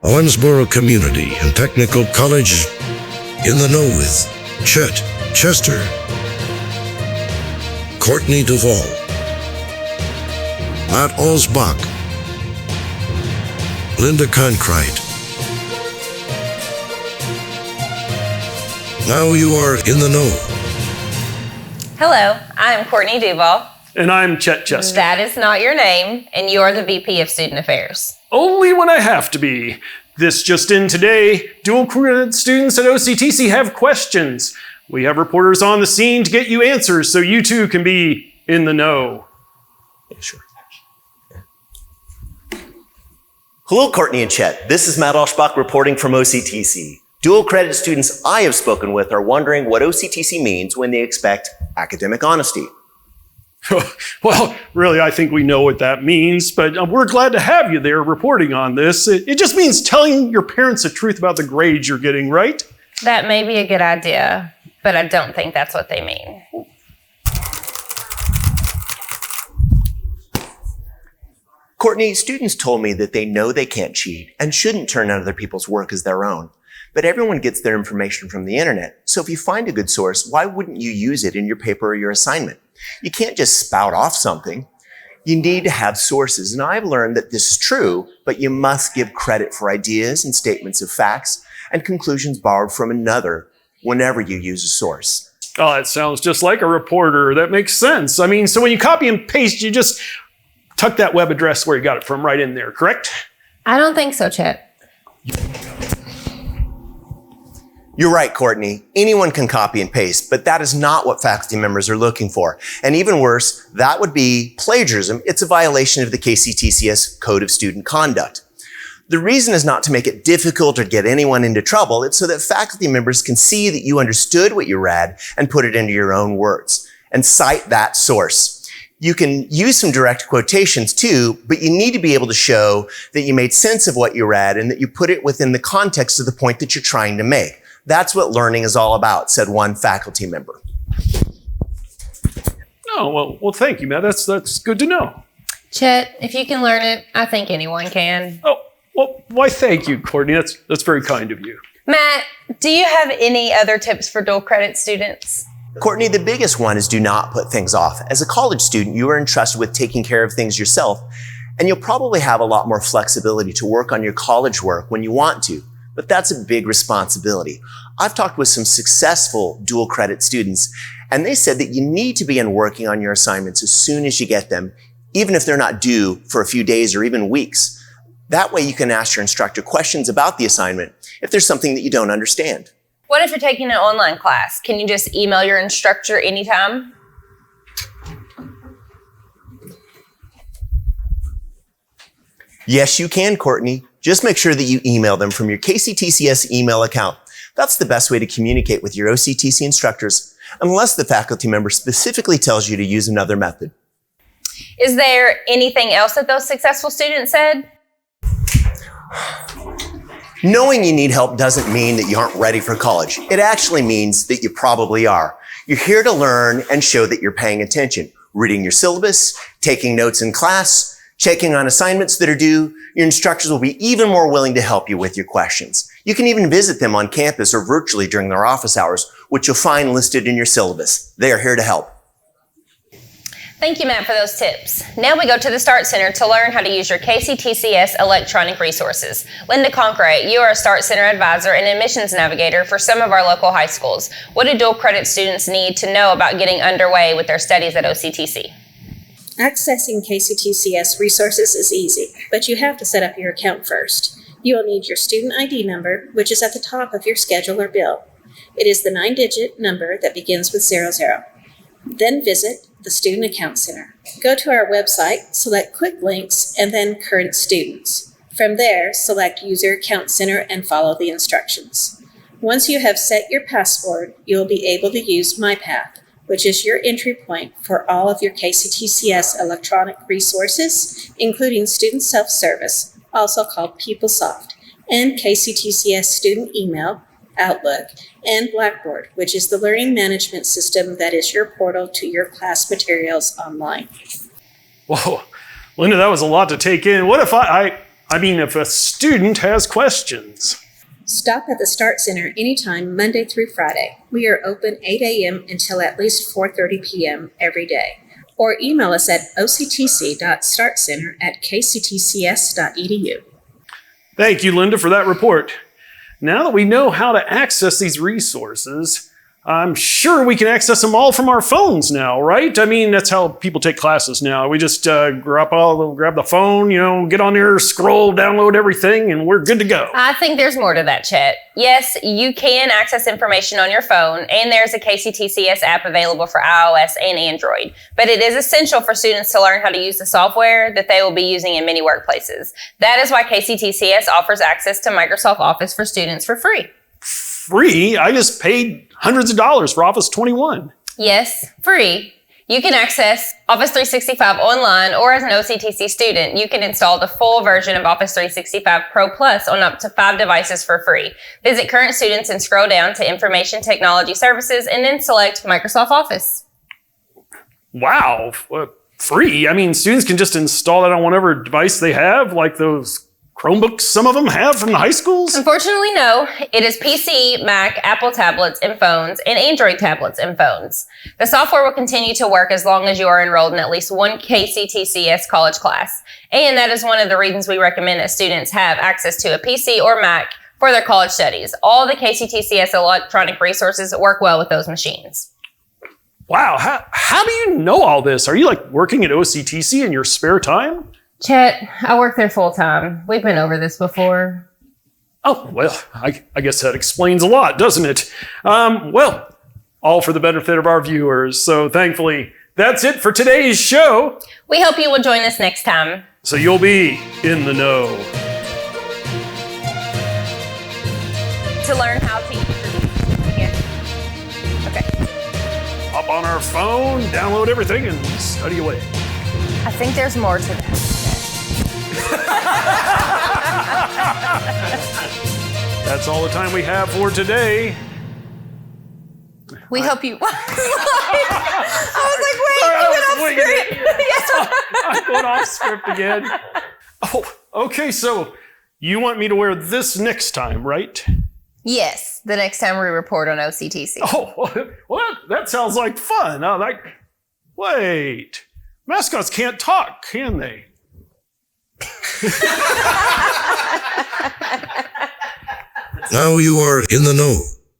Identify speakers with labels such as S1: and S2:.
S1: Owensboro Community and Technical College in the know with Chet, Chester, Courtney, Duvall, Matt Alscbach, Linda Conkright. Now you are in the know.
S2: Hello, I'm Courtney Duvall.
S3: And I'm Chet, Chester.
S2: That is not your name, and you're the VP of Student Affairs.
S3: Only when I have to be. This just in today, dual credit students at OCTC have questions. We have reporters on the scene to get you answers so you too can be in the know.
S4: Yeah, sure. Hello, Courtney and Chet. This is Matt Alscbach reporting from OCTC. Dual credit students I have spoken with are wondering what OCTC means when they expect academic honesty.
S3: Well, really, I think we know what that means, but we're glad to have you there reporting on this. It just means telling your parents the truth about the grades you're getting, right?
S2: That may be a good idea, but I don't think that's what they mean.
S4: Courtney, students told me that they know they can't cheat and shouldn't turn other people's work as their own. But everyone gets their information from the internet, so if you find a good source, why wouldn't you use it in your paper or your assignment? You can't just spout off something. You need to have sources, and I've learned that this is true, but you must give credit for ideas and statements of facts and conclusions borrowed from another whenever you use a source.
S3: Oh, that sounds just like a reporter. That makes sense. I mean, so when you copy and paste, you just tuck that web address where you got it from right in there, correct?
S2: I don't think so, Chet.
S4: You're right, Courtney. Anyone can copy and paste, but that is not what faculty members are looking for. And even worse, that would be plagiarism. It's a violation of the KCTCS Code of Student Conduct. The reason is not to make it difficult or get anyone into trouble. It's so that faculty members can see that you understood what you read and put it into your own words and cite that source. You can use some direct quotations too, but you need to be able to show that you made sense of what you read and that you put it within the context of the point that you're trying to make. That's what learning is all about, said one faculty member.
S3: Oh, well, thank you, Matt. That's good to know.
S2: Chet, if you can learn it, I think anyone can.
S3: Oh, well, why thank you, Courtney. That's very kind of you.
S2: Matt, do you have any other tips for dual credit students?
S4: Courtney, the biggest one is do not put things off. As a college student, you are entrusted with taking care of things yourself, and you'll probably have a lot more flexibility to work on your college work when you want to. But that's a big responsibility. I've talked with some successful dual credit students, and they said that you need to begin working on your assignments as soon as you get them, even if they're not due for a few days or even weeks. That way you can ask your instructor questions about the assignment if there's something that you don't understand.
S2: What if you're taking an online class? Can you just email your instructor anytime?
S4: Yes, you can, Courtney. Just make sure that you email them from your KCTCS email account. That's the best way to communicate with your OCTC instructors, unless the faculty member specifically tells you to use another method.
S2: Is there anything else that those successful students said?
S4: Knowing you need help doesn't mean that you aren't ready for college. It actually means that you probably are. You're here to learn and show that you're paying attention, reading your syllabus, taking notes in class, checking on assignments that are due. Your instructors will be even more willing to help you with your questions. You can even visit them on campus or virtually during their office hours, which you'll find listed in your syllabus. They are here to help.
S2: Thank you, Matt, for those tips. Now we go to the START Center to learn how to use your KCTCS electronic resources. Linda Conkright, you are a START Center advisor and admissions navigator for some of our local high schools. What do dual credit students need to know about getting underway with their studies at OCTC?
S5: Accessing KCTCS resources is easy, but you have to set up your account first. You will need your student ID number, which is at the top of your schedule or bill. It is the 9-digit number that begins with 00. Then visit the Student Account Center. Go to our website, select Quick Links, and then Current Students. From there, select User Account Center and follow the instructions. Once you have set your password, you will be able to use MyPath, which is your entry point for all of your KCTCS electronic resources, including Student Self-Service, also called PeopleSoft, and KCTCS Student Email, Outlook, and Blackboard, which is the learning management system that is your portal to your class materials online.
S3: Whoa, Linda, that was a lot to take in. What if I I mean, if a student has questions.
S5: Stop at the Start Center anytime Monday through Friday. We are open 8 a.m. until at least 4:30 p.m. every day. Or email us at octc.startcenter@kctcs.edu.
S3: Thank you, Linda, for that report. Now that we know how to access these resources, I'm sure we can access them all from our phones now, right? I mean, that's how people take classes now. We just grab the phone, get on there, scroll, download everything, and we're good to go.
S2: I think there's more to that, Chet. Yes, you can access information on your phone, and there's a KCTCS app available for iOS and Android. But it is essential for students to learn how to use the software that they will be using in many workplaces. That is why KCTCS offers access to Microsoft Office for students for free.
S3: Free? I just paid hundreds of dollars for Office 21.
S2: Yes, free. You can access Office 365 online, or as an OCTC student, you can install the full version of Office 365 Pro Plus on up to 5 devices for free. Visit current students and scroll down to Information Technology Services and then select Microsoft Office.
S3: Wow, free? I mean, students can just install that on whatever device they have, like those Chromebooks some of them have from the high schools?
S2: Unfortunately, no. It is PC, Mac, Apple tablets and phones, and Android tablets and phones. The software will continue to work as long as you are enrolled in at least one KCTCS college class. And that is one of the reasons we recommend that students have access to a PC or Mac for their college studies. All the KCTCS electronic resources work well with those machines.
S3: Wow, how do you know all this? Are you like working at OCTC in your spare time?
S2: Chet, I work there full time. We've been over this before.
S3: Oh, well, I guess that explains a lot, doesn't it? Well, all for the benefit of our viewers. So thankfully, that's it for today's show.
S2: We hope you will join us next time.
S3: So you'll be in the know.
S2: To learn how to use Okay.
S3: Hop on our phone, download everything, and study away.
S2: I think there's more to that.
S3: That's all the time we have for today.
S2: We hope you. I was like, wait, you went off script.
S3: I'm going off script again. Oh, okay, so you want me to wear this next time, right?
S2: Yes, the next time we report on OCTC.
S3: Oh, what? That sounds like fun. Wait. Mascots can't talk, can they?
S1: Now you are in the know.